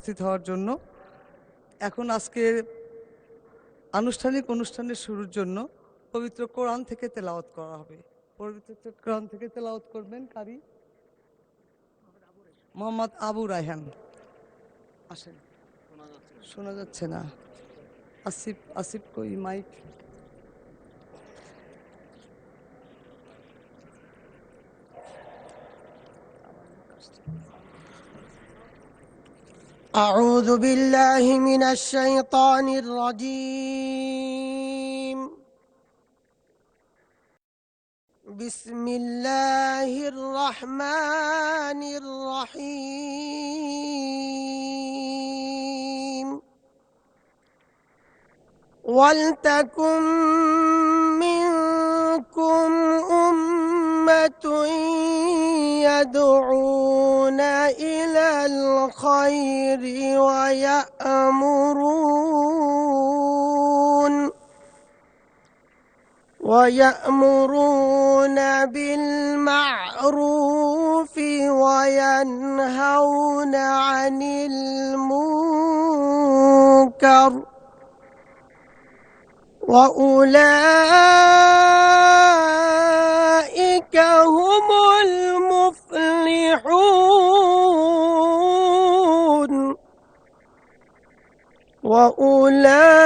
উপস্থিত হওয়ার জন্য। এখন আজকের আনুষ্ঠানিক অনুষ্ঠানের শুরুর জন্য পবিত্র কোরআন থেকে তেলাওয়াত করা হবে। পবিত্র কোরআন থেকে তেলাওয়াত করবেন কারি মোহাম্মদ আবু রায়হান। আসেন। শোনা যাচ্ছে না। আসিফ আসিফ কই মাইক? أعوذ بالله من الشيطان الرجيم. بسم الله الرحمن الرحيم. ولتكن منكم أمة يدعون إلى الخير ويأمرون بالمعروف وينهون عن المنكر وأولئك هم المفلحون. وأولئك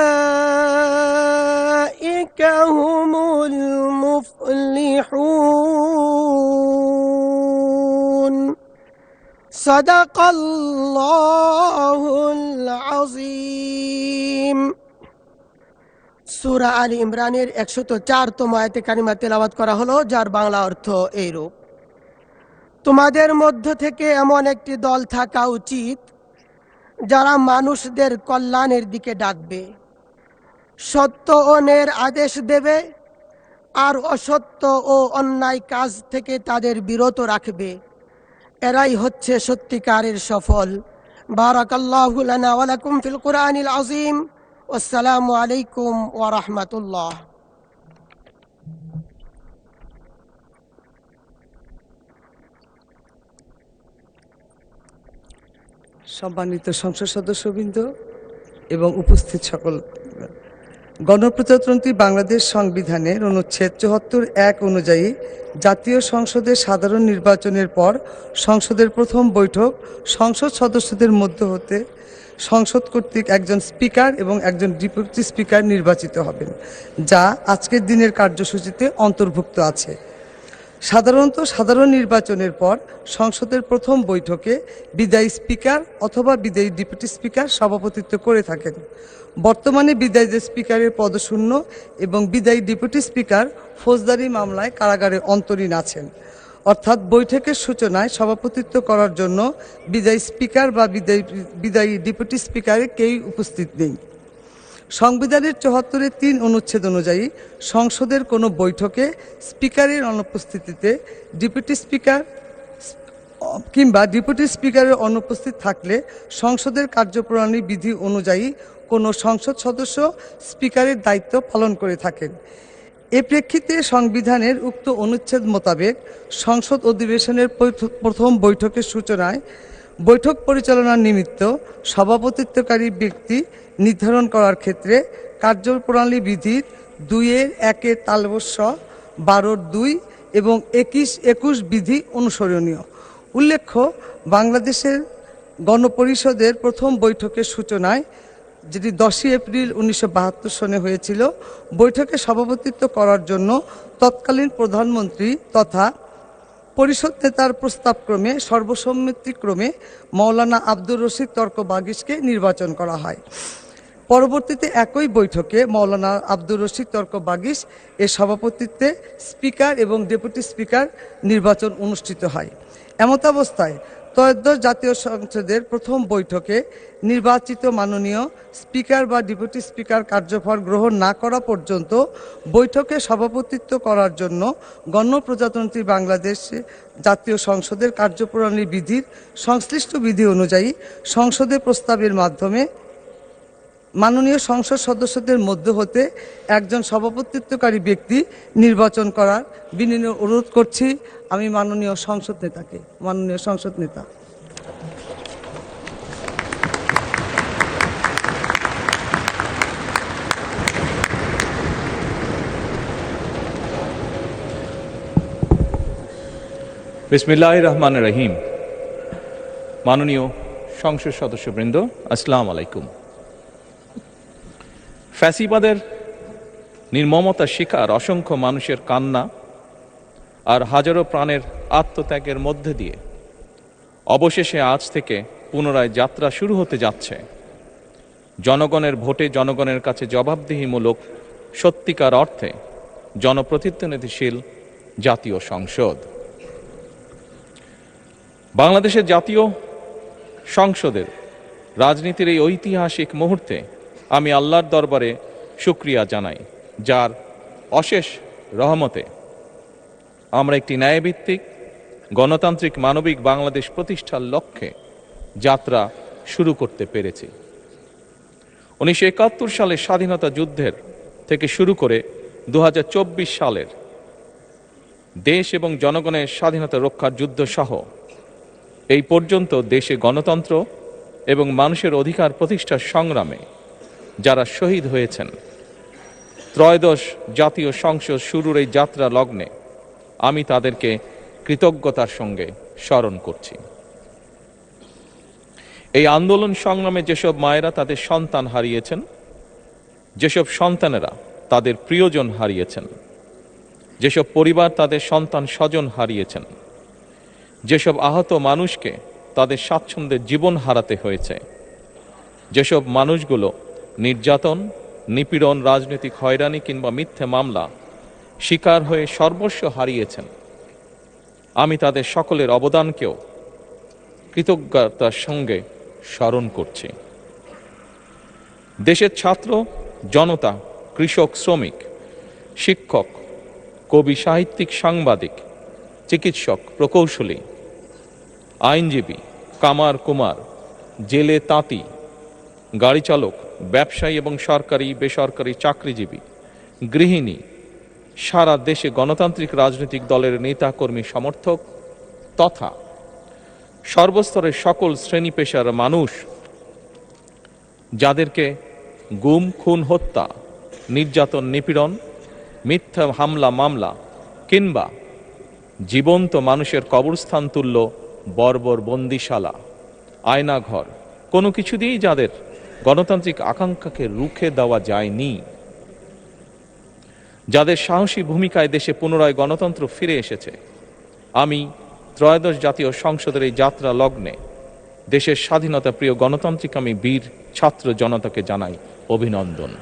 هم المفلحون. صدق الله العظيم. সূরা আলী ইমরানের 104তম আয়াতে কারিমা তেলাওয়াত করা হলো, যার বাংলা অর্থ এইরূপ: তোমাদের মধ্য থেকে এমন একটি দল থাকা উচিত যারা মানুষদের কল্যাণের দিকে ডাকবে, সত্য ও ন্যায়ের আদেশ দেবে আর অসত্য ও অন্যায় কাজ থেকে তাদের বিরত রাখবে। এরাই হচ্ছে সত্যিকারের সফল। বারাকাল্লাহু লানা ওয়া লাকুম ফিল কুরআনিল আযীম। আসসালামু আলাইকুম ওয়া রাহমাতুল্লাহ। সম্মানিত সংসদ সদস্যবৃন্দ এবং উপস্থিত সকল, গণপ্রজাতন্ত্রী বাংলাদেশ সংবিধানের অনুচ্ছেদ ৭৪(১) অনুযায়ী জাতীয় সংসদের সাধারণ নির্বাচনের পর সংসদের প্রথম বৈঠক সংসদ সদস্যদের মধ্য হতে সংসদ কর্তৃক একজন স্পিকার এবং একজন ডেপুটি স্পিকার নির্বাচিত হবেন, যা আজকের দিনের কার্যসূচিতে অন্তর্ভুক্ত আছে। সাধারণত সাধারণ নির্বাচনের পর সংসদের প্রথম বৈঠকে বিদায়ী স্পিকার অথবা বিদায়ী ডেপুটি স্পিকার সভাপতিত্ব করে থাকেন। বর্তমানে বিদায়ী স্পিকারের পদশূন্য এবং বিদায়ী ডেপুটি স্পিকার ফৌজদারি মামলায় কারাগারে অন্তরীণ আছেন। অর্থাৎ বৈঠকের সূচনায় সভাপতিত্ব করার জন্য বিদায়ী স্পিকার বা বিদায়ী ডেপুটি স্পিকারের কেউই উপস্থিত নেই। সংবিধানের ৭৪(৩) অনুচ্ছেদ অনুযায়ী সংসদের কোনো বৈঠকে স্পিকারের অনুপস্থিতিতে ডেপুটি স্পিকার কিংবা ডেপুটি স্পিকারের অনুপস্থিত থাকলে সংসদের কার্যপ্রণালী বিধি অনুযায়ী কোনো সংসদ সদস্য স্পিকারের দায়িত্ব পালন করে থাকেন। এ প্রেক্ষিতে সংবিধানের উক্ত অনুচ্ছেদ মোতাবেক সংসদ অধিবেশনের প্রথম বৈঠকের সূচনায় বৈঠক পরিচালনার নিমিত্ত সভাপতিত্বকারী ব্যক্তি নির্ধারণ করার ক্ষেত্রে কার্যপ্রণালী বিধির ২-১ তালবস্য ১২(২) এবং ২১ বিধি অনুসরণীয়। উল্লেখ্য, বাংলাদেশের গণপরিষদের প্রথম বৈঠকের সূচনায়, যেটি ১০ এপ্রিল ১৯৭২ সনে হয়েছিল, বৈঠকে সভাপতিত্ব করার জন্য তৎকালীন প্রধানমন্ত্রী তথা পরিষদ নেতার প্রস্তাবক্রমে সর্বসম্মতিক্রমে মাওলানা আব্দুর রশিদ তর্ক বাগিশকে নির্বাচন করা হয়। পরবর্তীতে একই বৈঠকে মাওলানা আব্দুর রশিদ তর্ক বাগিশ এর সভাপতিত্বে স্পিকার এবং ডেপুটি স্পিকার নির্বাচন অনুষ্ঠিত হয়। এমতাবস্থায় ত্রয়োদশ জাতীয় সংসদের প্রথম বৈঠকে নির্বাচিত মাননীয় স্পিকার বা ডেপুটি স্পিকার কার্যভার গ্রহণ না করা পর্যন্ত বৈঠকে সভাপতিত্ব করার জন্য গণপ্রজাতন্ত্রী বাংলাদেশ জাতীয় সংসদের কার্যপ্রণালী বিধির সংশ্লিষ্ট বিধি অনুযায়ী সংসদে প্রস্তাবের মাধ্যমে মাননীয় সংসদ সদস্যদের মধ্য হতে একজন সভাপতিত্বকারী ব্যক্তি নির্বাচন করার বিনীত অনুরোধ করছি আমি মাননীয় সংসদ নেতা। বিসমিল্লাহির রহমানির রহিম। মাননীয় সংসদ সদস্যবৃন্দ, আসসালামু আলাইকুম। ফ্যাসিবাদের নির্মমতার শিকার অসংখ্য মানুষের কান্না আর হাজারো প্রাণের আত্মত্যাগের মধ্যে দিয়ে অবশেষে আজ থেকে পুনরায় যাত্রা শুরু হতে যাচ্ছে জনগণের ভোটে জনগণের কাছে জবাবদিহিমূলক সত্যিকার অর্থে জনপ্রতিনিধিশীল জাতীয় সংসদ। বাংলাদেশের জাতীয় সংসদের রাজনীতির এই ঐতিহাসিক মুহূর্তে আমি আল্লাহর দরবারে শুকরিয়া জানাই, যার অশেষ রহমতে আমরা একটি ন্যায়ভিত্তিক গণতান্ত্রিক মানবিক বাংলাদেশ প্রতিষ্ঠার লক্ষ্যে যাত্রা শুরু করতে পেরেছি। 1971 সালের স্বাধীনতা যুদ্ধের থেকে শুরু করে 2024 সালের দেশ এবং জনগণের স্বাধীনতা রক্ষার যুদ্ধ সহ এই পর্যন্ত দেশে গণতন্ত্র এবং মানুষের অধিকার প্রতিষ্ঠার সংগ্রামে যারা শহীদ হয়েছেন, ত্রয়োদশ জাতীয় সংসদ শুরুর এই যাত্রা লগ্নে আমি তাদেরকে কৃতজ্ঞতার সঙ্গে স্মরণ করছি। এই আন্দোলন সংগ্রামে যেসব মায়েরা তাদের সন্তান হারিয়েছেন, যেসব সন্তানেরা তাদের প্রিয়জন হারিয়েছেন, যেসব পরিবার তাদের সন্তান স্বজন হারিয়েছেন, যেসব আহত মানুষকে তাদের স্বাচ্ছন্দ্যের জীবন হারাতে হয়েছে, যেসব মানুষগুলো নির্যাতন, নিপীড়ন, রাজনৈতিক হয়রানি কিংবা মিথ্যে মামলা শিকার হয়ে সর্বস্ব হারিয়েছেন, আমি তাদের সকলের অবদানকেও কৃতজ্ঞতার সঙ্গে স্মরণ করছি। দেশের ছাত্র জনতা, কৃষক, শ্রমিক, শিক্ষক, কবি, সাহিত্যিক, সাংবাদিক, চিকিৎসক, প্রকৌশলী, আইনজীবী, কামার কুমার, জেলে তাঁতি, গাড়ি চালক, ব্যবসায়ী এবং সরকারি বেসরকারি চাকরিজীবী, গৃহিণী, সারা দেশে গণতান্ত্রিক রাজনৈতিক দলের নেতা কর্মী সমর্থক তথা সর্বস্তরের সকল শ্রেণী পেশার মানুষ যাদেরকে গুম, খুন, হত্যা, নির্যাতন, নিপীড়ন, মিথ্যা হামলা মামলা কিংবা জীবন্ত মানুষের কবরস্থান তুল্য বর্বর বন্দিশালা, আয়নাঘর, কোনো কিছু দিয়েই যাদের গণতান্ত্রিক আকাঙ্ক্ষাকে রুখে দেওয়া যায়নি, যাদের সাহসী ভূমিকায় দেশে পুনরায় গণতন্ত্র ফিরে এসেছে, আমি ত্রয়োদশ জাতীয় সংসদের এই যাত্রা লগ্নে দেশের স্বাধীনতা প্রিয় গণতান্ত্রিক আমি বীর ছাত্র জনতাকে জানাই অভিনন্দন।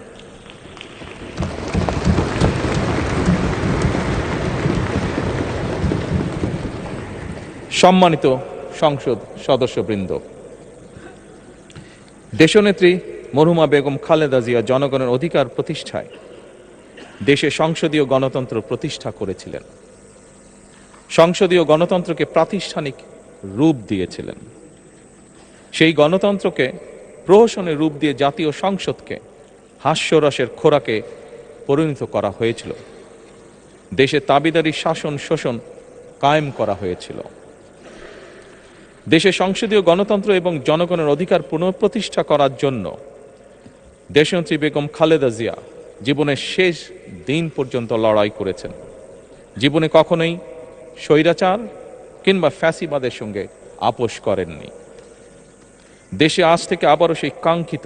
সম্মানিত সংসদ সদস্যবৃন্দ, দেশনেত্রী মরহুমা বেগম খালেদা জিয়া জনগণের অধিকার প্রতিষ্ঠায় দেশে সংসদীয় গণতন্ত্র প্রতিষ্ঠা করেছিলেন, সংসদীয় গণতন্ত্রকে প্রাতিষ্ঠানিক রূপ দিয়েছিলেন। সেই গণতন্ত্রকে প্রহসনের রূপ দিয়ে জাতীয় সংসদকে হাস্যরসের খোরাকে পরিণত করা হয়েছিল। দেশে তাবিদারি শাসন শোষণ কায়েম করা হয়েছিল। দেশে সংসদীয় গণতন্ত্র এবং জনগণের অধিকার পুনঃপ্রতিষ্ঠা করার জন্য দেশনেত্রী বেগম খালেদা জিয়া জীবনের শেষ দিন পর্যন্ত লড়াই করেছেন। জীবনে কখনোই স্বৈরাচার কিংবা ফ্যাসিবাদের সঙ্গে আপোষ করেননি। দেশে আজ থেকে আবারও সেই কাঙ্ক্ষিত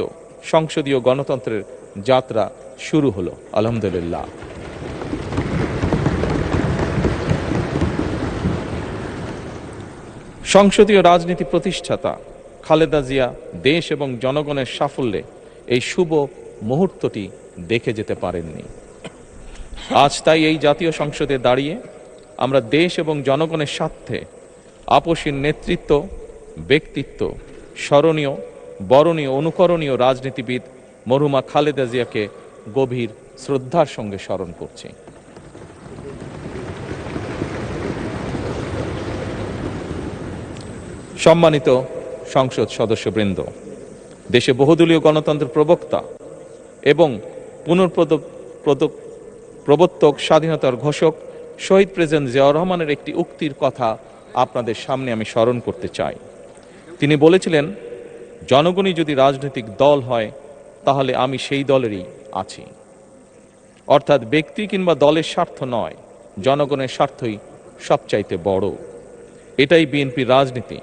সংসদীয় গণতন্ত্রের যাত্রা শুরু হলো, আলহামদুলিল্লাহ। সংসদীয় রাজনীতি প্রতিষ্ঠাতা খালেদা জিয়া দেশ এবং জনগণের সাফল্যে এই শুভ মুহূর্তটি দেখে যেতে পারেননি। আজ তাই এই জাতীয় সংসদে দাঁড়িয়ে আমরা দেশ এবং জনগণের স্বার্থে আপসীর নেতৃত্ব, ব্যক্তিত্ব, স্মরণীয়, বরণীয়, অনুকরণীয় রাজনীতিবিদ মরহুমা খালেদা জিয়াকে গভীর শ্রদ্ধার সঙ্গে স্মরণ করছি। সম্মানিত সংসদ সদস্যবৃন্দ, দেশে বহুদলীয় গণতন্ত্রের প্রবক্তা এবং প্রবর্তক, স্বাধীনতার ঘোষক শহীদ প্রেসিডেন্ট জিয়াউর রহমানের একটি উক্তির কথা আপনাদের সামনে আমি স্মরণ করতে চাই। তিনি বলেছিলেন, জনগণই যদি রাজনৈতিক দল হয় তাহলে আমি সেই দলেরই আছি। অর্থাৎ ব্যক্তি কিংবা দলের স্বার্থ নয়, জনগণের স্বার্থই সবচাইতে বড়। এটাই বিএনপির রাজনীতি।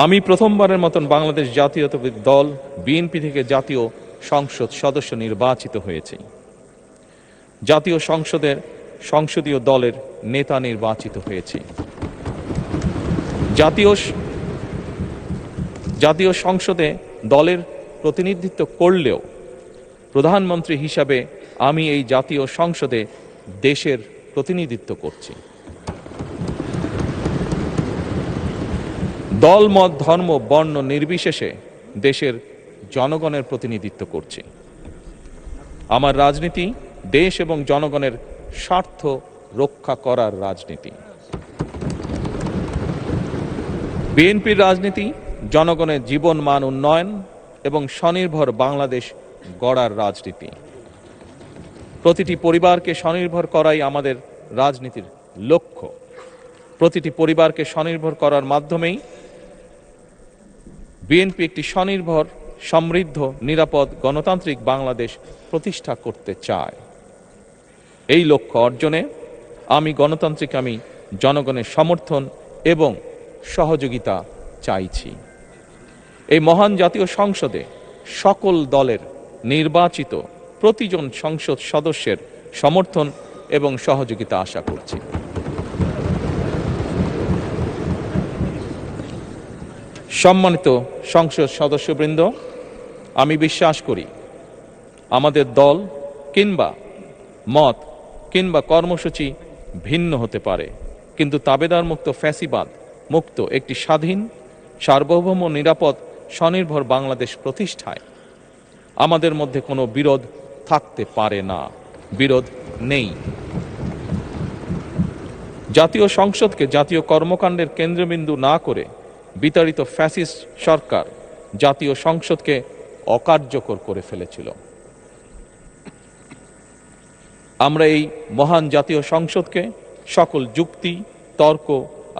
আমি প্রথমবারের মতন বাংলাদেশ জাতীয়তাবাদী দল বিএনপি থেকে জাতীয় সংসদ সদস্য নির্বাচিত হয়েছি। জাতীয় সংসদের সংসদীয় দলের নেতা নির্বাচিত হয়েছি। জাতীয় সংসদে দলের প্রতিনিধিত্ব করলেও প্রধানমন্ত্রী হিসাবে আমি এই জাতীয় সংসদে দেশের প্রতিনিধিত্ব করছি। দল, মত, ধর্ম, বর্ণ নির্বিশেষে দেশের জনগণের প্রতিনিধিত্ব করছি। আমার রাজনীতি দেশ এবং জনগণের স্বার্থ রক্ষা করার রাজনীতি। বিএনপির রাজনীতি জনগণের জীবন মান উন্নয়ন এবং স্বনির্ভর বাংলাদেশ গড়ার রাজনীতি। প্রতিটি পরিবারকে স্বনির্ভর করাই আমাদের রাজনীতির লক্ষ্য। প্রতিটি পরিবারকে স্বনির্ভর করার মাধ্যমেই বিএনপি একটি স্বনির্ভর, সমৃদ্ধ, নিরাপদ, গণতান্ত্রিক বাংলাদেশ প্রতিষ্ঠা করতে চায়। এই লক্ষ্য অর্জনে আমি জনগণের সমর্থন এবং সহযোগিতা চাইছি। এই মহান জাতীয় সংসদে সকল দলের নির্বাচিত প্রতিজন সংসদ সদস্যের সমর্থন এবং সহযোগিতা আশা করছি। সম্মানিত সংসদ সদস্যবৃন্দ, আমি বিশ্বাস করি আমাদের দল কিংবা মত কিংবা কর্মসূচি ভিন্ন হতে পারে, কিন্তু তাবেদার মুক্ত, ফ্যাসিবাদ মুক্ত একটি স্বাধীন, সার্বভৌম, নিরাপদ, স্বনির্ভর বাংলাদেশ প্রতিষ্ঠায় আমাদের মধ্যে কোনো বিরোধ থাকতে পারে না, বিরোধ নেই। জাতীয় সংসদকে জাতীয় কর্মকাণ্ডের কেন্দ্রবিন্দু না করে বিতাড়িত ফ্যাসিস্ট সরকার জাতীয় সংসদকে অকার্যকর করে ফেলেছিল। আমরা এই মহান জাতীয় সংসদকে সকল যুক্তি, তর্ক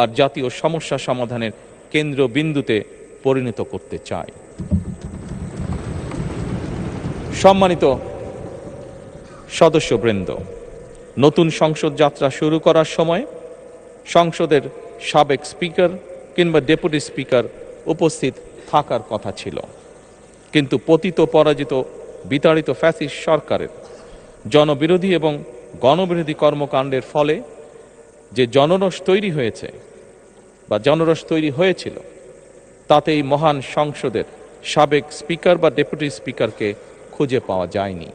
আর জাতীয় সমস্যা সমাধানের কেন্দ্রবিন্দুতে পরিণত করতে চাই। সম্মানিত সদস্যবৃন্দ, নতুন সংসদ যাত্রা শুরু করার সময় সংসদের সাবেক স্পিকার কিংবা ডেপুটি স্পিকার উপস্থিত থাকার কথা ছিল, কিন্তু পতিত, পরাজিত, বিতাড়িত ফ্যাসিস্ট সরকারের জনবিরোধী এবং গণবিরোধী কর্মকাণ্ডের ফলে যে জনরোষ তৈরি হয়েছিল তাতে এই মহান সংসদের সাবেক স্পিকার বা ডেপুটি স্পিকারকে খুঁজে পাওয়া যায়নি।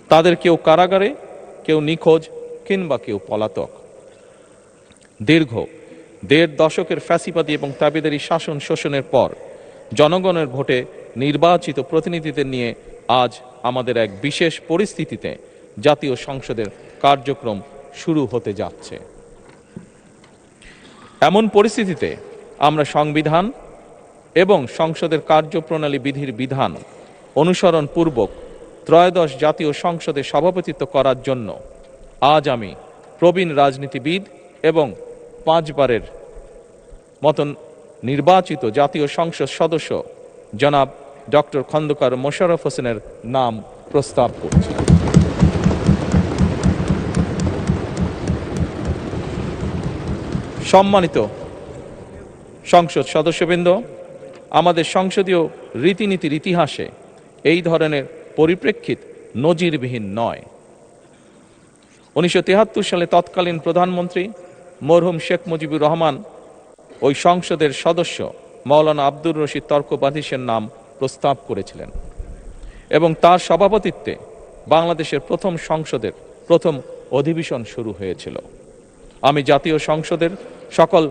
তাদের কেউ কারাগারে, কেউ নিখোঁজ কিংবা কেউ পলাতক। দীর্ঘ ১.৫ দশকের ফ্যাসিবাদী এবং তাবেদারি শাসন শোষণের পর জনগণের ভোটে নির্বাচিত প্রতিনিধিদের নিয়ে আজ আমাদের এক বিশেষ পরিস্থিতিতে জাতীয় সংসদের কার্যক্রম শুরু হতে যাচ্ছে। এমন পরিস্থিতিতে আমরা সংবিধান এবং সংসদের কার্যপ্রণালী বিধির বিধান অনুসরণ পূর্বক ত্রয়োদশ জাতীয় সংসদে সভাপতিত্ব করার জন্য আজ আমি প্রবীণ রাজনীতিবিদ এবং 5 বারের মতন নির্বাচিত জাতীয় সংসদ সদস্য জনাব ডক্টর খন্দকার মোশাররফ হোসেনের নাম প্রস্তাব করছি। সম্মানিত সংসদ সদস্যবৃন্দ, আমাদের সংসদীয় রীতিনীতির ইতিহাসে এই ধরনের পরিপ্রেক্ষিত নজিরবিহীন নয়। 1973 সালে তৎকালীন প্রধানমন্ত্রী মরহুম শেখ মুজিবুর রহমান ওই সংসদের সদস্য মাওলানা আব্দুর রশিদ তর্কবাদীশের নাম প্রস্তাব করেছিলেন এবং তার সভাপতিত্বে বাংলাদেশের প্রথম সংসদের প্রথম অধিবেশন শুরু হয়েছিল। আমি জাতীয় সংসদের সকল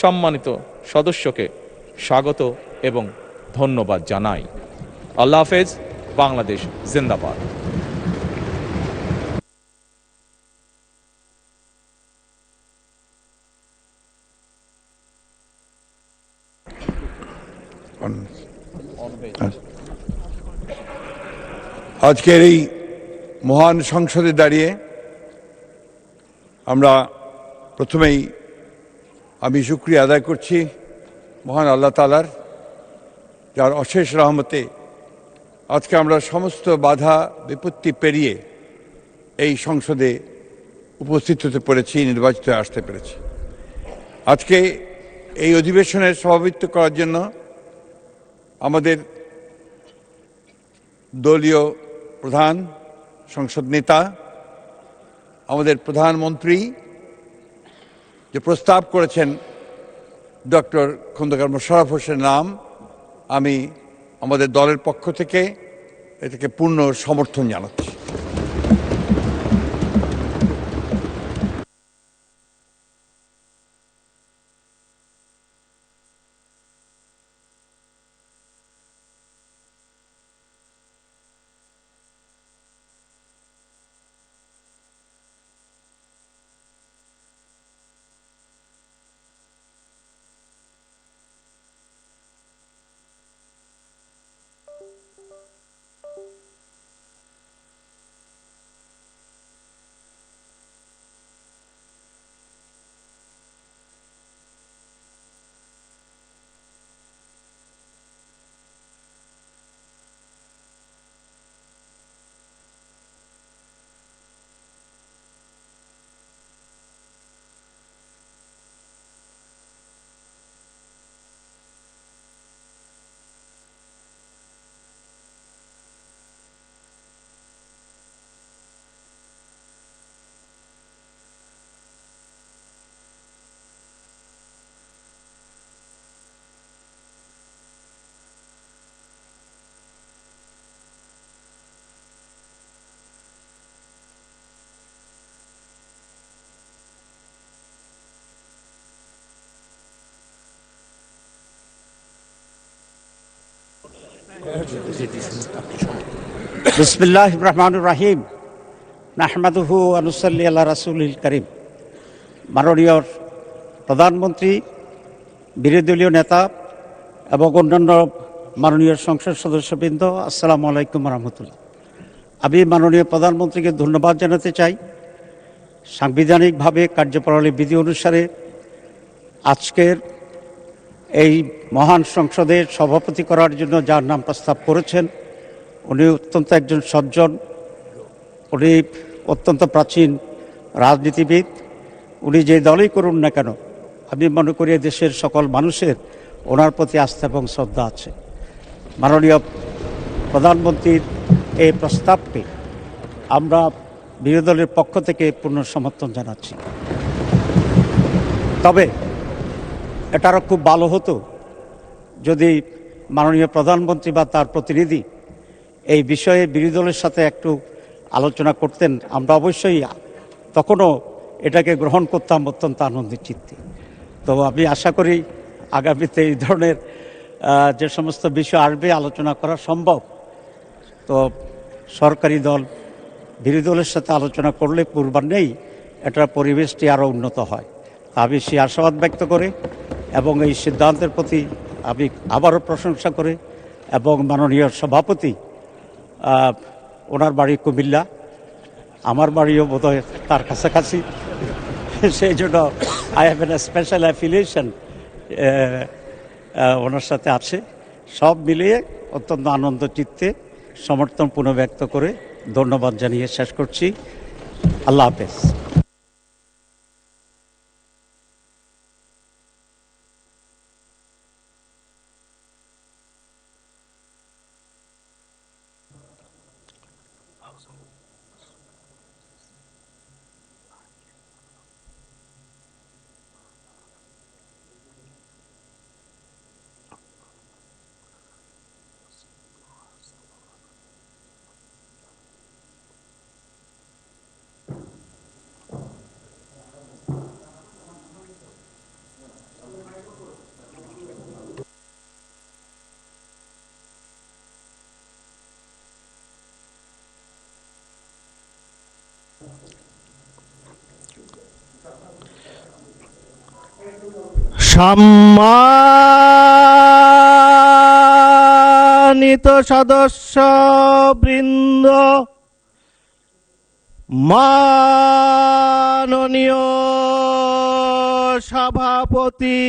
সম্মানিত সদস্যকে স্বাগত এবং ধন্যবাদ জানাই। আল্লাহ হাফেজ। বাংলাদেশ জিন্দাবাদ। আজকের এই মহান সংসদে দাঁড়িয়ে আমরা প্রথমেই আমি শুকরিয়া আদায় করছি মহান আল্লাহ তাআলার, যার অশেষ রহমতে আজকে আমরা সমস্ত বাধা বিপত্তি পেরিয়ে এই সংসদে উপস্থিত হতে পেরেছি, নির্বাচিত হয়ে আসতে পেরেছি। আজকে এই অধিবেশনের সভাপতিত্ব করার জন্য আমাদের দলীয় প্রধান, সংসদ নেতা, আমাদের প্রধানমন্ত্রী যে প্রস্তাব করেছেন ডক্টর খন্দকার মোশাররফ হোসেনের নাম, আমি আমাদের দলের পক্ষ থেকে এটাকে পূর্ণ সমর্থন জানাচ্ছি। বিসমিল্লাহির রহমানির রহিম। নাহমাদুহু ওয়া নুসাল্লি আলা রাসূলিল কারীম। মাননীয় প্রধানমন্ত্রী, বিরোধী দলীয় নেতা এবং অন্যান্য মাননীয় সংসদ সদস্যবৃন্দ, আসসালামু আলাইকুম রহমতুল্লাহ। আমি মাননীয় প্রধানমন্ত্রীকে ধন্যবাদ জানাতে চাই। সাংবিধানিকভাবে কার্যপ্রণালী বিধি অনুসারে আজকের এই মহান সংসদের সভাপতি করার জন্য যার নাম প্রস্তাব করেছেন, উনি অত্যন্ত একজন সজ্জন, উনি অত্যন্ত প্রাচীন রাজনীতিবিদ। উনি যে দলই করুন না কেন, আমি মনে করি দেশের সকল মানুষের ওনার প্রতি আস্থা এবং শ্রদ্ধা আছে। মাননীয় প্রধানমন্ত্রীর এই প্রস্তাবকে আমরা বিরোধী দলের পক্ষ থেকে পূর্ণ সমর্থন জানাচ্ছি। তবে এটা আরও খুব ভালো হতো যদি মাননীয় প্রধানমন্ত্রী বা তার প্রতিনিধি এই বিষয়ে বিরোধী দলের সাথে একটু আলোচনা করতেন। আমরা অবশ্যই তখনও এটাকে গ্রহণ করতাম অত্যন্ত আনন্দের চিত্তে। তো আমি আশা করি আগামীতে এই ধরনের যে সমস্ত বিষয় আসবে আলোচনা করা সম্ভব। তো সরকারি দল বিরোধী দলের সাথে আলোচনা করলে পূর্বান্নেই এটার পরিবেশটি আরও উন্নত হয়। আমি সেই আশাবাদ ব্যক্ত করে এবং এই সিদ্ধান্তের প্রতি আমি আবারও প্রশংসা করে, এবং মাননীয় সভাপতি, ওনার বাড়ি কুমিল্লা, আমার বাড়িও বোধহয় তার কাছাকাছি, সেই জন্য I have an special affiliation ওনার সাথে আছে। সব মিলিয়ে অত্যন্ত আনন্দ চিত্তে সমর্থন পুনঃব্যক্ত করে ধন্যবাদ জানিয়ে শেষ করছি। আল্লাহ হাফেজ। সম্মানিত সদস্য বৃন্দ, মাননীয় সভাপতি,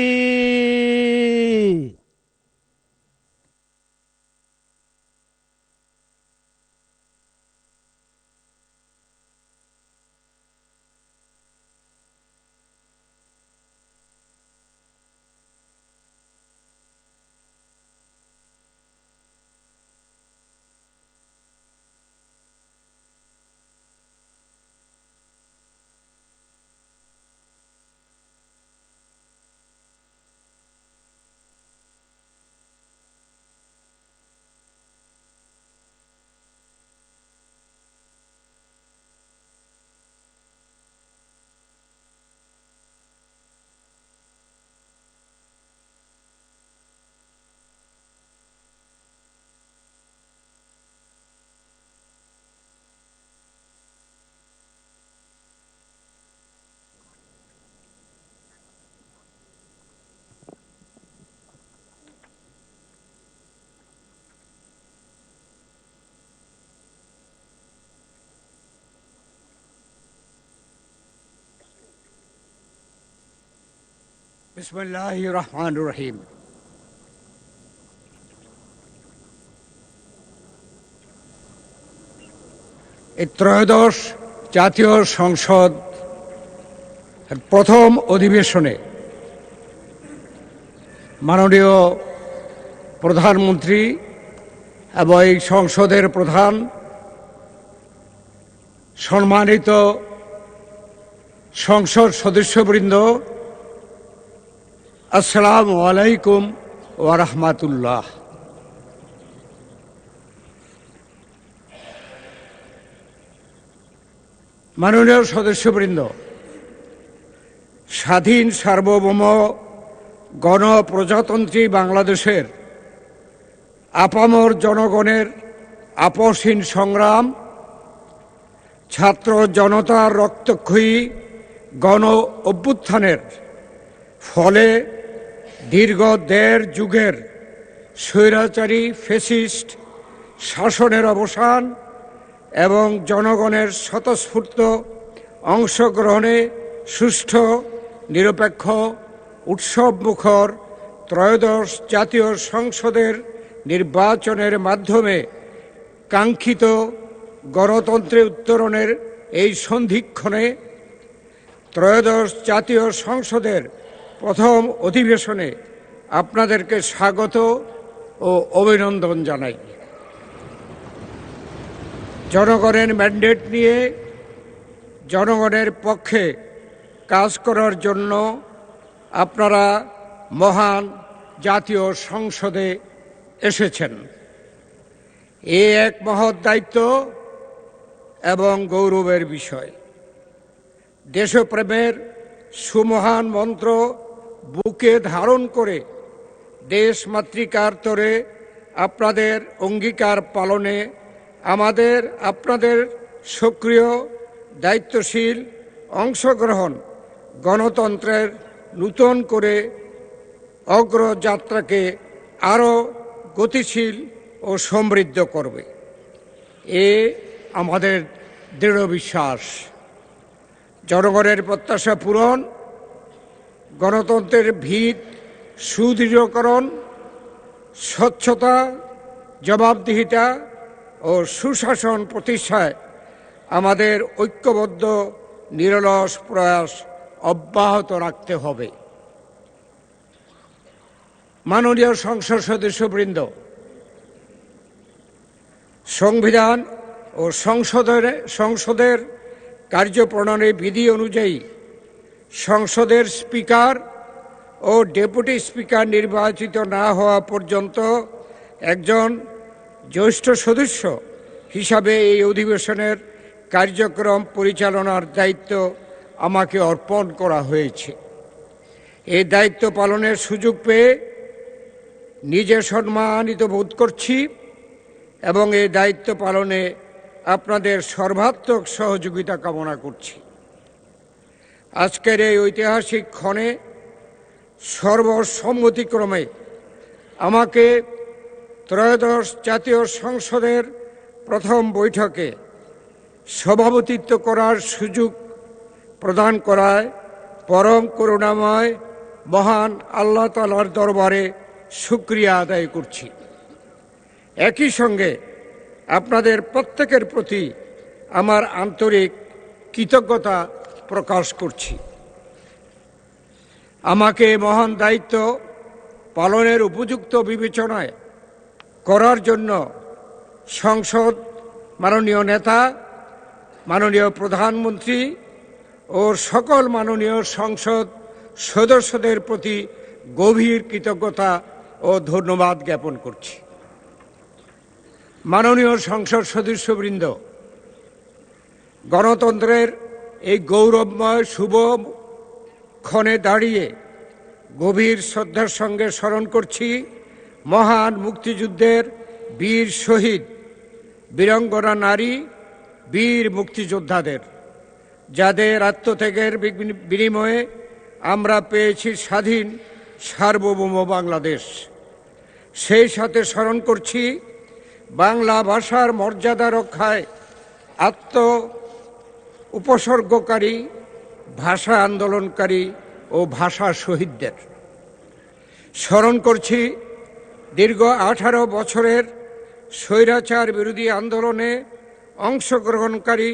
বিসমিল্লাহির রহমানির রহিম। এই ত্রয়োদশ জাতীয় সংসদ প্রথম অধিবেশনে মাননীয় প্রধানমন্ত্রী এবং এই সংসদের প্রধান, সম্মানিত সংসদ সদস্যবৃন্দ, আসসালামু আলাইকুম ওয়া রাহমাতুল্লাহ। মাননীয় সদস্যবৃন্দ, স্বাধীন সার্বভৌম গণপ্রজাতন্ত্রী বাংলাদেশের আপামর জনগণের আপসহীন সংগ্রাম, ছাত্র জনতার রক্তক্ষয়ী গণ অভ্যুত্থানের ফলে দীর্ঘ 1.5 যুগের স্বৈরাচারী ফ্যাসিস্ট শাসনের অবসান এবং জনগণের স্বতঃস্ফূর্ত অংশগ্রহণে সুষ্ঠু, নিরপেক্ষ, উৎসবমুখর ত্রয়োদশ জাতীয় সংসদের নির্বাচনের মাধ্যমে কাঙ্ক্ষিত গণতন্ত্রে উত্তরণের এই সন্ধিক্ষণে ত্রয়োদশ জাতীয় সংসদের প্রথম অধিবেশনে আপনাদেরকে স্বাগত ও অভিনন্দন জানাই। জনগণের ম্যান্ডেট নিয়ে জনগণের পক্ষে কাজ করার জন্য আপনারা মহান জাতীয় সংসদে এসেছেন। এ এক মহৎ দায়িত্ব এবং গৌরবের বিষয়। দেশপ্রেমের সুমহান মন্ত্র বুকে ধারণ করে দেশমাতৃকার তরে আপনাদের অঙ্গীকার পালনে আপনাদের সক্রিয় দায়িত্বশীল অংশগ্রহণ গণতন্ত্রের নূতন করে অগ্রযাত্রাকে আরও গতিশীল ও সমৃদ্ধ করবে, এ আমাদের দৃঢ় বিশ্বাস। জনগণের প্রত্যাশা পূরণ, গণতন্ত্রের ভিত সুদৃঢ়করণ, স্বচ্ছতা, জবাবদিহিতা ও সুশাসন প্রতিষ্ঠায় আমাদের ঐক্যবদ্ধ নিরলস প্রয়াস অব্যাহত রাখতে হবে। মাননীয় সংসদ সদস্যবৃন্দ, সংবিধান ও সংসদের কার্যপ্রণালী বিধি অনুযায়ী সংসদের স্পিকার ও ডেপুটি স্পিকার নির্বাচিত না হওয়া পর্যন্ত একজন জ্যেষ্ঠ সদস্য হিসাবে এই অধিবেশনের কার্যক্রম পরিচালনার দায়িত্ব আমাকে অর্পণ করা হয়েছে। এই দায়িত্ব পালনের সুযোগ পেয়ে নিজে সম্মানিত বোধ করছি এবং এই দায়িত্ব পালনে আপনাদের সর্বাত্মক সহযোগিতা কামনা করছি। আজকের এই ঐতিহাসিক ক্ষণে সর্বসম্মতিক্রমে আমাকে ত্রয়োদশ জাতীয় সংসদের প্রথম বৈঠকে সভাপতিত্ব করার সুযোগ প্রদান করায় পরম করুণাময় মহান আল্লাহ তাআলার দরবারে শুকরিয়া আদায় করছি। একই সঙ্গে আপনাদের প্রত্যেকের প্রতি আমার আন্তরিক কৃতজ্ঞতা প্রকাশ করছি। আমাকে মহান দায়িত্ব পালনের উপযুক্ত বিবেচনায় করার জন্য সংসদ, মাননীয় নেতা, মাননীয় প্রধানমন্ত্রী ও সকল মাননীয় সংসদ সদস্যদের প্রতি গভীর কৃতজ্ঞতা ও ধন্যবাদ জ্ঞাপন করছি। মাননীয় সংসদ সদস্যবৃন্দ, গণতন্ত্রের এই গৌরবময় শুভ ক্ষণে দাঁড়িয়ে গভীর শ্রদ্ধার সঙ্গে স্মরণ করছি মহান মুক্তিযুদ্ধের বীর শহীদ, বীরাঙ্গনা নারী, বীর মুক্তিযোদ্ধাদের, যাদের আত্মত্যাগের বিনিময়ে আমরা পেয়েছি স্বাধীন সার্বভৌম বাংলাদেশ। সেই সাথে স্মরণ করছি বাংলা ভাষার মর্যাদা রক্ষায় উপসর্গকারী, ভাষা আন্দোলনকারী ও ভাষা শহীদদের। স্মরণ করছি দীর্ঘ 18 বছরের স্বৈরাচার বিরোধী আন্দোলনে অংশগ্রহণকারী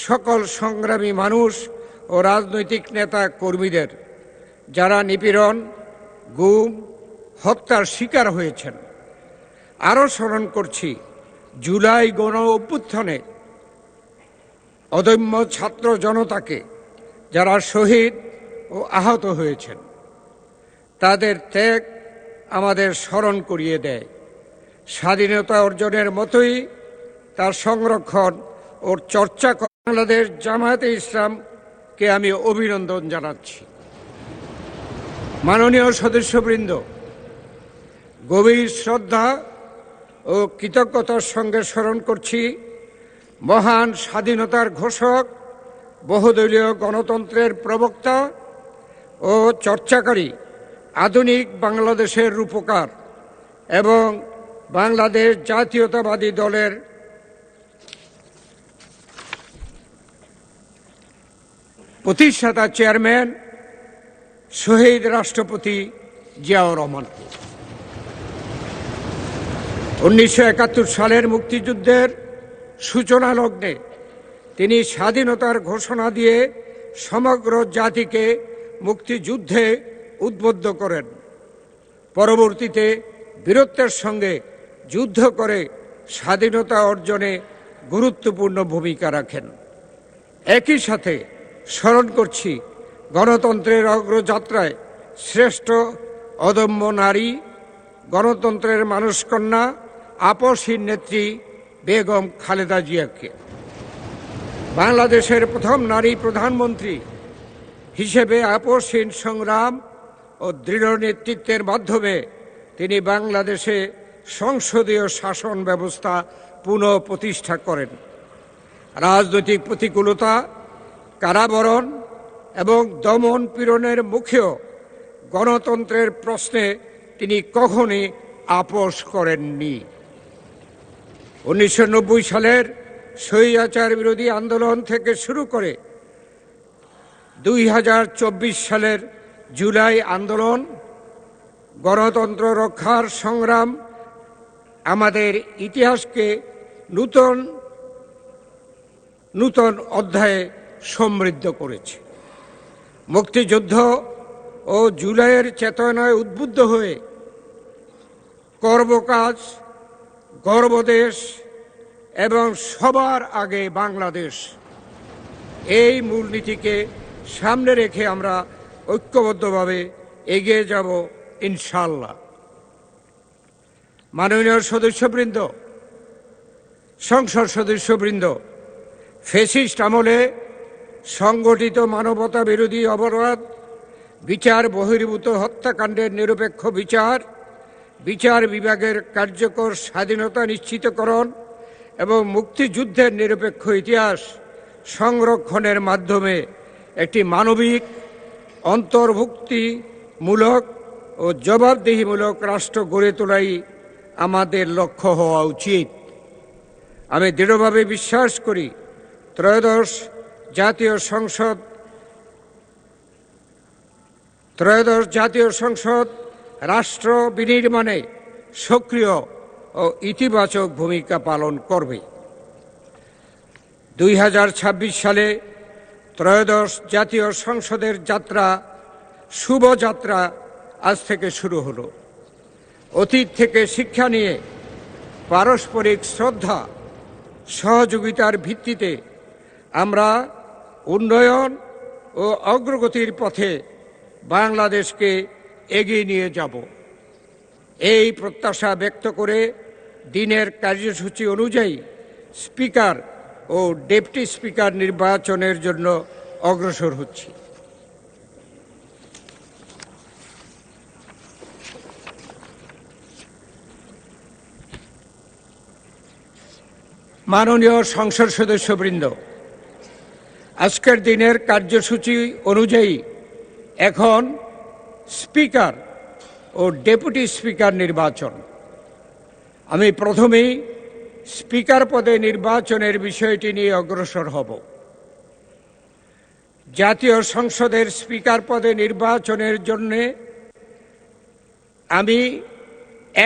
সকল সংগ্রামী মানুষ ও রাজনৈতিক নেতা কর্মীদের, যারা নিপীড়ন, গুম, হত্যার শিকার হয়েছেন। আরও স্মরণ করছি জুলাই গণ অভ্যুত্থানে অদম্য ছাত্র জনতাকে, যারা শহীদ ও আহত হয়েছেন। তাদের ত্যাগ আমাদের স্মরণ করিয়ে দেয় স্বাধীনতা অর্জনের মতোই তার সংরক্ষণ ও চর্চা। বাংলাদেশ জামায়াতে ইসলামকে আমি অভিনন্দন জানাচ্ছি। মাননীয় সদস্যবৃন্দ, গভীর শ্রদ্ধা ও কৃতজ্ঞতার সঙ্গে স্মরণ করছি মহান স্বাধীনতার ঘোষক, বহুদলীয় গণতন্ত্রের প্রবক্তা ও চর্চাকারী, আধুনিক বাংলাদেশের রূপকার এবং বাংলাদেশ জাতীয়তাবাদী দলের প্রতিষ্ঠাতা চেয়ারম্যান শহীদ রাষ্ট্রপতি জিয়াউর রহমানকে। 1971 সালের মুক্তিযুদ্ধের সূচনা লগ্নে তিনি স্বাধীনতার ঘোষণা দিয়ে সমগ্র জাতিকে মুক্তিযুদ্ধে উদ্বুদ্ধ করেন। পরবর্তীতে বীরত্বের সঙ্গে যুদ্ধ করে স্বাধীনতা অর্জনে গুরুত্বপূর্ণ ভূমিকা রাখেন। একই সাথে স্মরণ করছি গণতন্ত্রের অগ্রযাত্রায় শ্রেষ্ঠ অদম্য নারী, গণতন্ত্রের মানসকন্যা, আপসহীন নেত্রী বেগম খালেদা জিয়াকে। বাংলাদেশের প্রথম নারী প্রধানমন্ত্রী হিসেবে আপসহীন সংগ্রাম ও দৃঢ় নেতৃত্বের মাধ্যমে তিনি বাংলাদেশে সংসদীয় শাসন ব্যবস্থা পুনঃপ্রতিষ্ঠা করেন। রাজনৈতিক প্রতিকূলতা, কারাবরণ এবং দমন পীড়নের মুখেও গণতন্ত্রের প্রশ্নে তিনি কখনই আপোষ করেননি। 1990 সালের স্বৈরাচার বিরোধী আন্দোলন থেকে শুরু করে 2024 সালের জুলাই আন্দোলন, গণতন্ত্র রক্ষার সংগ্রাম আমাদের ইতিহাসকে নূতন নূতন অধ্যায়ে সমৃদ্ধ করেছে। মুক্তিযুদ্ধ ও জুলাইয়ের চেতনায় উদ্বুদ্ধ হয়ে কর্মকাজ, গর্বদেশ এবং সবার আগে বাংলাদেশ, এই মূলনীতিকে সামনে রেখে আমরা ঐক্যবদ্ধভাবে এগিয়ে যাব ইনশাআল্লাহ। মাননীয় সদস্যবৃন্দ, সংসদ সদস্যবৃন্দ, ফ্যাসিস্ট আমলে সংগঠিত মানবতা বিরোধী অপরাধ, বিচার বহির্ভূত হত্যাকাণ্ডের নিরপেক্ষ বিচার, বিচার বিভাগের কার্যকর স্বাধীনতা নিশ্চিতকরণ এবং মুক্তিযুদ্ধের নিরপেক্ষ ইতিহাস সংরক্ষণের মাধ্যমে একটি মানবিক, অন্তর্ভুক্তিমূলক ও জবাবদিহিমূলক রাষ্ট্র গড়ে তোলাই আমাদের লক্ষ্য হওয়া উচিত। আমি দৃঢ়ভাবে বিশ্বাস করি ত্রয়োদশ জাতীয় সংসদ রাষ্ট্র বিনির্মাণে সক্রিয় ও ইতিবাচক ভূমিকা পালন করবে। 2026 সালে ত্রয়োদশ জাতীয় সংসদের যাত্রা, শুভযাত্রা আজ থেকে শুরু হলো। অতীত থেকে শিক্ষা নিয়ে পারস্পরিক শ্রদ্ধা, সহযোগিতার ভিত্তিতে আমরা উন্নয়ন ও অগ্রগতির পথে বাংলাদেশকে এগিয়ে নিয়ে যাব। এই প্রত্যাশা ব্যক্ত করে দিনের কার্যসূচি অনুযায়ী স্পিকার ও ডেপুটি স্পিকার নির্বাচনের জন্য অগ্রসর হচ্ছি। মাননীয় সংসদ সদস্যবৃন্দ, আজকের দিনের কার্যসূচি অনুযায়ী এখন স্পিকার ও ডেপুটি স্পিকার নির্বাচন। আমি প্রথমেই স্পিকার পদে নির্বাচনের বিষয়টি নিয়ে অগ্রসর হব। জাতীয় সংসদের স্পিকার পদে নির্বাচনের জন্য আমি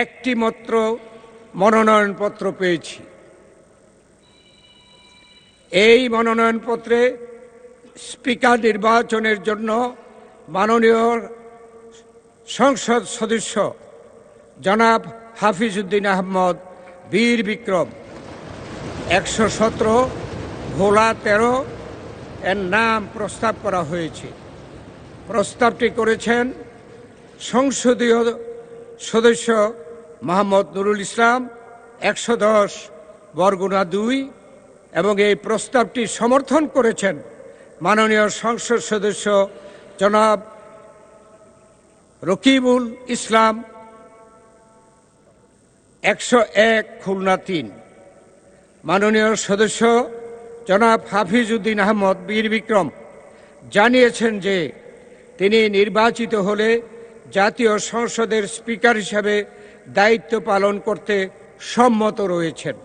একটি মাত্র মনোনয়নপত্র পেয়েছি। এই মনোনয়নপত্রে স্পিকার নির্বাচনের জন্য মাননীয় সংসদ সদস্য জনাব হাফিজউদ্দিন আহমদ বীর বিক্রম 117 ভোলা 13 এর নাম প্রস্তাব করা হয়েছে। প্রস্তাবটি করেছেন সংসদীয় সদস্য মোহাম্মদ নুরুল ইসলাম 110 বরগুনা 2 এবং এই প্রস্তাবটি সমর্থন করেছেন মাননীয় সংসদ সদস্য জনাব রকিবুল ইসলাম 101 খুলনা 3। মাননীয় সদস্য জনাব হাফিজউদ্দিন আহমদ বীর বিক্রম জানিয়েছেন যে তিনি নির্বাচিত হলে জাতীয় সংসদের স্পিকার হিসাবে দায়িত্ব পালন করতে সম্মত রয়েছেন।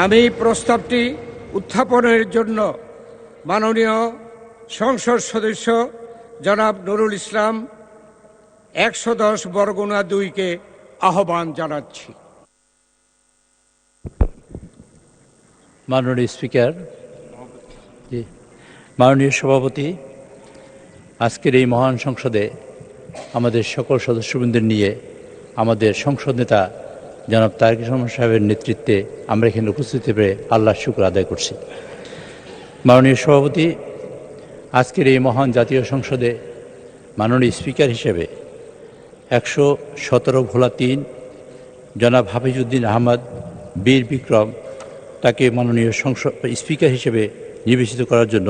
আমি প্রস্তাবটি উত্থাপনের জন্য মাননীয় সংসদ সদস্য জনাব নুরুল ইসলাম 110 বরগুনা 2-কে আহ্বান জানাচ্ছি। মাননীয় স্পিকার, মাননীয় সভাপতি, আজকের এই মহান সংসদে আমাদের সকল সদস্যবৃন্দের নিয়ে আমাদের সংসদ নেতা জনাব তারেক রহমান সাহেবের নেতৃত্বে আমরা এখানে উপস্থিত পেরে আল্লাহর শুকর আদায় করছি। মাননীয় সভাপতি, আজকের এই মহান জাতীয় সংসদে মাননীয় স্পিকার হিসেবে 117 ভোলা 3 জনাব হাফিজউদ্দিন আহমদ বীর বিক্রম তাকে মাননীয় সংসদ স্পিকার হিসেবে নির্বাচিত করার জন্য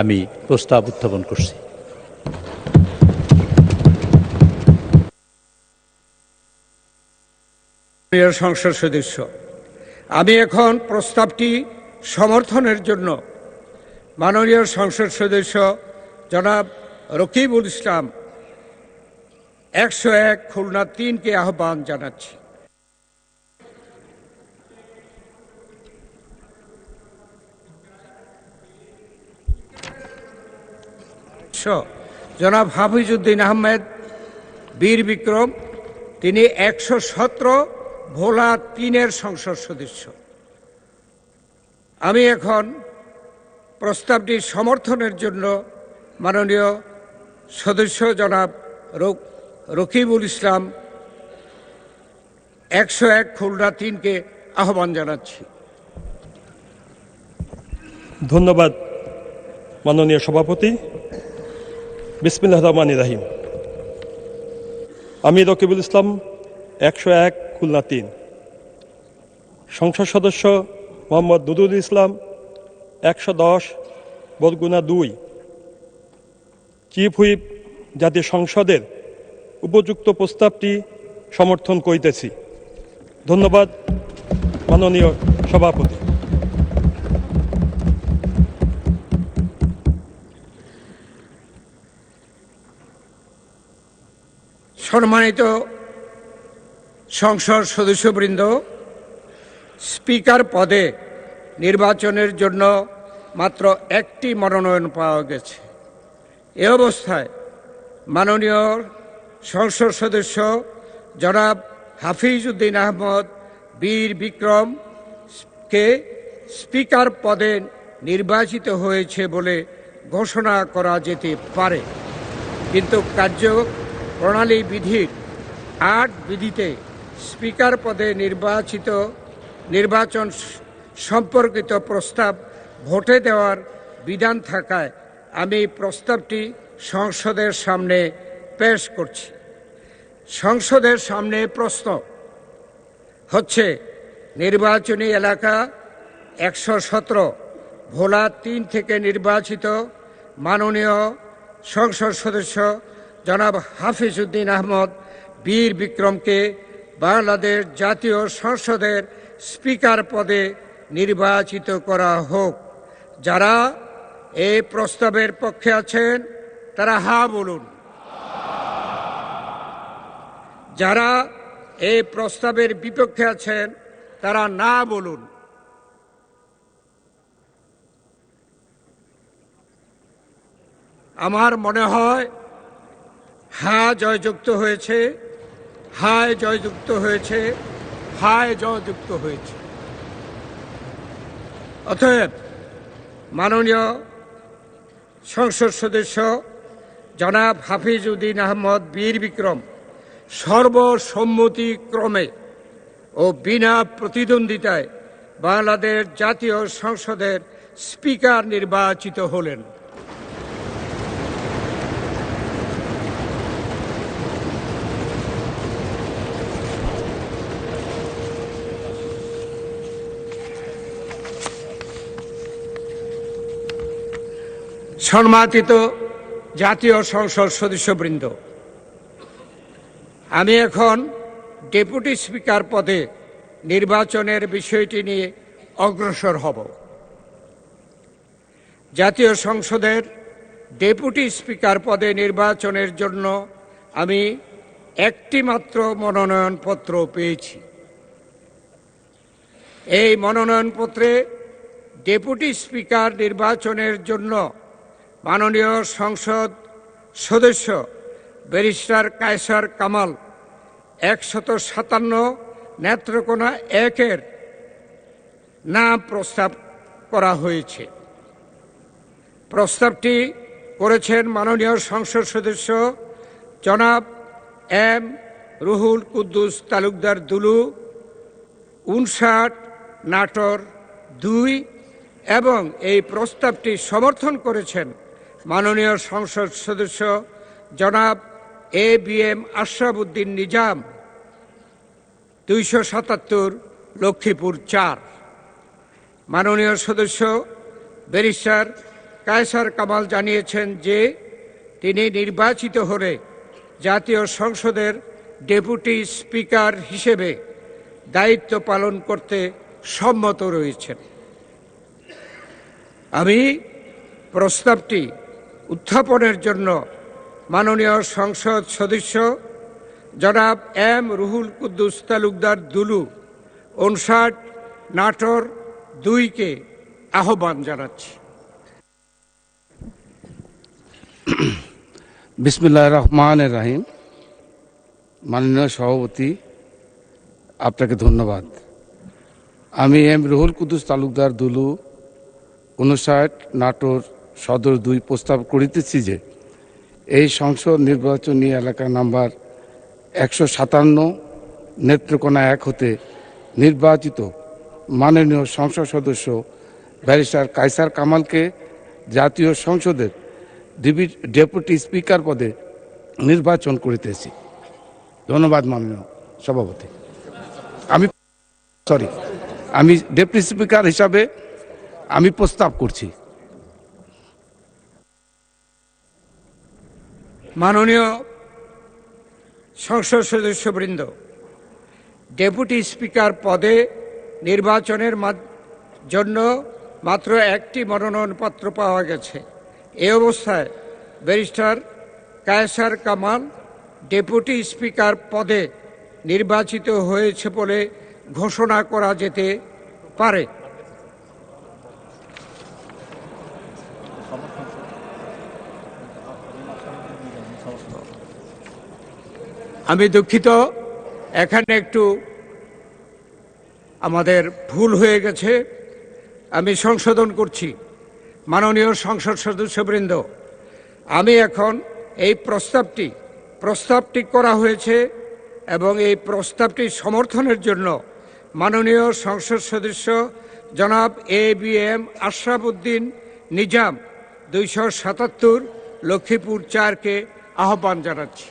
আমি প্রস্তাব উত্থাপন করছি। সংসদ সদস্য, আমি এখন প্রস্তাবটি সমর্থনের জন্য মাননীয় সংসদ সদস্য জনাব রকিবুল ইসলাম 101 খুলনা 3-কে আহ্বান জানাচ্ছি। জনাব হাফিজউদ্দিন আহমেদ বীর বিক্রম, তিনি 117 ভোলা 3-এর সংসদ সদস্য। আমি এখন প্রস্তাবটি সমর্থনের জন্য মাননীয় সদস্য জনাব রকিবুল ইসলাম 101 খুলনা 3-কে আহ্বান জানাচ্ছি। ধন্যবাদ মাননীয় সভাপতি। বিসমিল্লাহির রহমানির রহিম। আমি রকিবুল ইসলাম 101 খুলনা 3, সংসদ সদস্য মোহাম্মদ নুরুল ইসলাম 110 বরগুনা 2, চিফ হুইপ জাতীয় সংসদের উপযুক্ত প্রস্তাবটি সমর্থন করিতেছি। ধন্যবাদ মাননীয় সভাপতি। সম্মানিত সংসদ সদস্যবৃন্দ, স্পিকার পদে নির্বাচনের জন্য মাত্র একটি মনোনয়ন পাওয়া গেছে। এ অবস্থায় মাননীয় সংসদ সদস্য জনাব হাফিজউদ্দিন আহমদ বীর বিক্রমকে স্পিকার পদে নির্বাচিত হয়েছে বলে ঘোষণা করা যেতে পারে, কিন্তু কার্যপ্রণালী বিধির 8 বিধিতে স্পিকার পদে নির্বাচন সম্পর্কিত প্রস্তাব ভোটে দেওয়ার বিধান থাকায় আমি প্রস্তাবটি সংসদের সামনে পেশ করছি। সংসদের সামনে প্রশ্ন হচ্ছে, নির্বাচনী এলাকা 117 ভোলা 3 থেকে নির্বাচিত মাননীয় সংসদ সদস্য জনাব হাফিজউদ্দিন আহমদ বীর বিক্রমকে বাংলাদেশ জাতীয় সংসদের স্পিকার পদে নির্বাচিত করা হোক। যারা এই প্রস্তাবের পক্ষে আছেন তারা হা বলুন। যারা এই প্রস্তাবের বিপক্ষে আছেন তারা না বলুন। আমার মনে হয় হা জয়যুক্ত হয়েছে, হায় জয়যুক্ত হয়েছে, হায় জয়যুক্ত হয়েছে। অতএব মাননীয় সংসদ সদস্য জনাব হাফিজ উদ্দিন আহমদ বীর বিক্রম সর্বসম্মতিক্রমে ও বিনা প্রতিদ্বন্দ্বিতায় বাংলাদেশ জাতীয় সংসদের স্পিকার নির্বাচিত হলেন। সম্মানিত জাতীয় সংসদ সদস্যবৃন্দ, আমি এখন ডেপুটি স্পিকার পদে নির্বাচনের বিষয়টি নিয়ে অগ্রসর হব। জাতীয় সংসদের ডেপুটি স্পিকার পদে নির্বাচনের জন্য আমি একটি মাত্র মনোনয়নপত্র পেয়েছি। এই মনোনয়নপত্রে ডেপুটি স্পিকার নির্বাচনের জন্য মাননীয় সংসদ সদস্য ব্যারিস্টার কায়সার কামাল 157 নেত্রকোনা 1-এর নাম প্রস্তাব করা হয়েছে। প্রস্তাবটি করেছেন মাননীয় সংসদ সদস্য জনাব এম রুহুল কুদ্দুস তালুকদার দুলু, 59 নাটোর 2, এবং এই প্রস্তাবটি সমর্থন করেছেন মাননীয় সংসদ সদস্য জনাব A B M Ashraf Uddin Nizam, 277 Lakshmipur 4। মাননীয় সদস্য ব্যারিস্টার কায়সার কামাল জানিয়েছেন যে তিনি নির্বাচিত হলে জাতীয় সংসদের ডেপুটি স্পিকার হিসেবে দায়িত্ব পালন করতে সম্মত রয়েছেন। আমি প্রস্তাবটি উত্থাপনের জন্য মাননীয় সংসদ সদস্য জনাব এম রুহুল কুদ্দুস তালুকদার দুলু, 59 নাটোর 2-কে আহ্বান জানাচ্ছি। বিসমিল্লাহির রহমানির রহিম। মাননীয় সভাপতি, আপনাকে ধন্যবাদ। আমি এম রুহুল কুদ্দুস তালুকদার দুলু, 59 নাটোর সদর 2 প্রস্তাব করিতেছি যে এই সংসদ নির্বাচনী এলাকা নাম্বার 157 নেত্রকোনা 1 হতে নির্বাচিত মাননীয় সংসদ সদস্য ব্যারিস্টার কায়সার কামালকে জাতীয় সংসদের ডেপুটি স্পিকার পদে নির্বাচন করিতেছি। ধন্যবাদ মাননীয় সভাপতি। আমি ডেপুটি স্পিকার হিসাবে আমি প্রস্তাব করছি। মাননীয় সংসদ সদস্যবৃন্দ, ডেপুটি স্পিকার পদে নির্বাচনের জন্য মাত্র একটি মনোনয়নপত্র পাওয়া গেছে। এই অবস্থায় barrister Kaiser Kamal deputy speaker পদে নির্বাচিত হয়েছে বলে ঘোষণা করা যেতে পারে। আমি দুঃখিত, এখানে একটু আমাদের ভুল হয়ে গেছে, আমি সংশোধন করছি। মাননীয় সংসদ সদস্যবৃন্দ, আমি এখন এই প্রস্তাবটি করা হয়েছে এবং এই প্রস্তাবটি সমর্থনের জন্য মাননীয় সংসদ সদস্য জনাব A B M Ashraf Uddin Nizam, 277 Lakshmipur 4-কে আহ্বান জানাচ্ছি।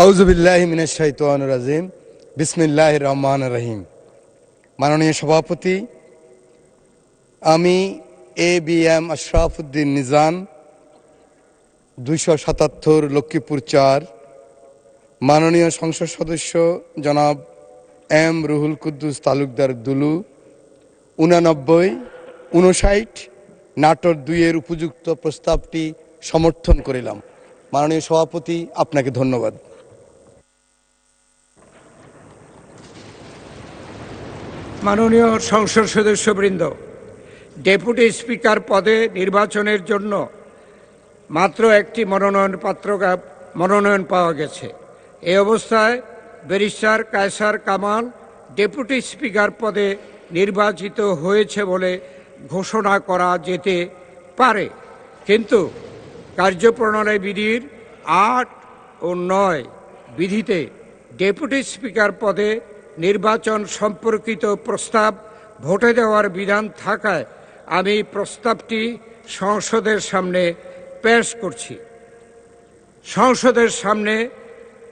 আউযুবিল্লাহি মিনাশ শাইতানির রাজিম। বিসমিল্লাহির রহমানির রহিম। মাননীয় সভাপতি, আমি A B M Ashraf Uddin Nizam, 277 Lakshmipur 4, মাননীয় সংসদ সদস্য জনাব এম রুহুল কুদ্দুস তালুকদার দুলু, 89, 59 নাটোর 2-এর উপযুক্ত প্রস্তাবটি সমর্থন করিলাম। মাননীয় সভাপতি, আপনাকে ধন্যবাদ। মাননীয় সংসদ সদস্যবৃন্দ, ডেপুটি স্পিকার পদে নির্বাচনের জন্য মাত্র একটি মনোনয়ন পাওয়া গেছে। এই অবস্থায় barrister Kaiser Kamal deputy speaker পদে নির্বাচিত হয়েছে বলে ঘোষণা করা যেতে পারে, কিন্তু কার্যপ্রণালী বিধির ৮ ও ৯ বিধিতে ডেপুটি স্পিকার পদে নির্বাচন সম্পর্কিত প্রস্তাব ভোটে দেওয়ার বিধান থাকায় আমি প্রস্তাবটি সংসদের সামনে পেশ করছি। সংসদের সামনে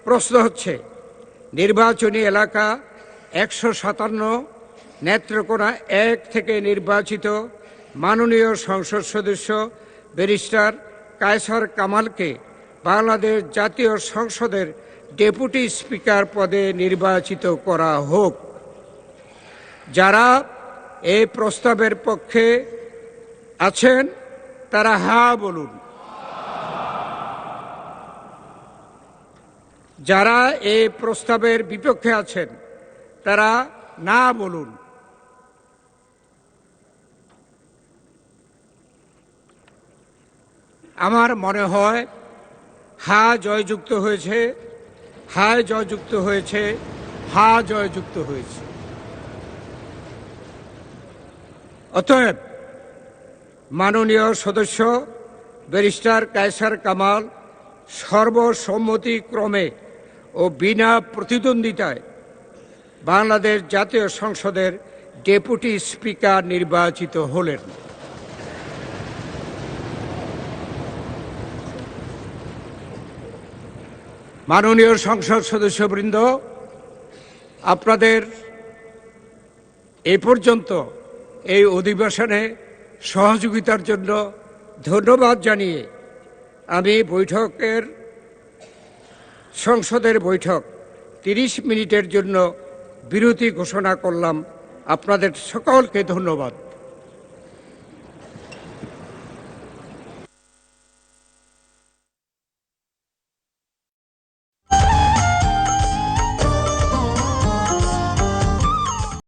প্রশ্ন হচ্ছে, নির্বাচনী এলাকা ১৫৭ নেত্রকোনা ১ থেকে নির্বাচিত মাননীয় সংসদ সদস্য ব্যারিস্টার কায়সার কামালকে বাংলাদেশ জাতীয় সংসদের ডেপুটি স্পিকার পদে নির্বাচিত করা হোক। যারা এই প্রস্তাবের পক্ষে আছেন তারা হ্যাঁ বলুন। যারা এই প্রস্তাবের বিপক্ষে আছেন তারা না বলুন। আমার মনে হয় হ্যাঁ জয়যুক্ত হয়েছে, হ্যাঁ জয়যুক্ত হয়েছে, হ্যাঁ জয়যুক্ত হয়েছে। অতএব মাননীয় সদস্য ব্যারিস্টার কায়সার কামাল সর্বসম্মতিক্রমে ও বিনা প্রতিদ্বন্দ্বিতায় বাংলাদেশ জাতীয় সংসদের ডেপুটি স্পিকার নির্বাচিত হলেন। মাননীয় সংসদ সদস্যবৃন্দ, আপনাদের এ পর্যন্ত এই অধিবেশনে সহযোগিতার জন্য ধন্যবাদ জানিয়ে আমি সংসদের বৈঠক 30 মিনিটের জন্য বিরতি ঘোষণা করলাম। আপনাদের সকলকে ধন্যবাদ।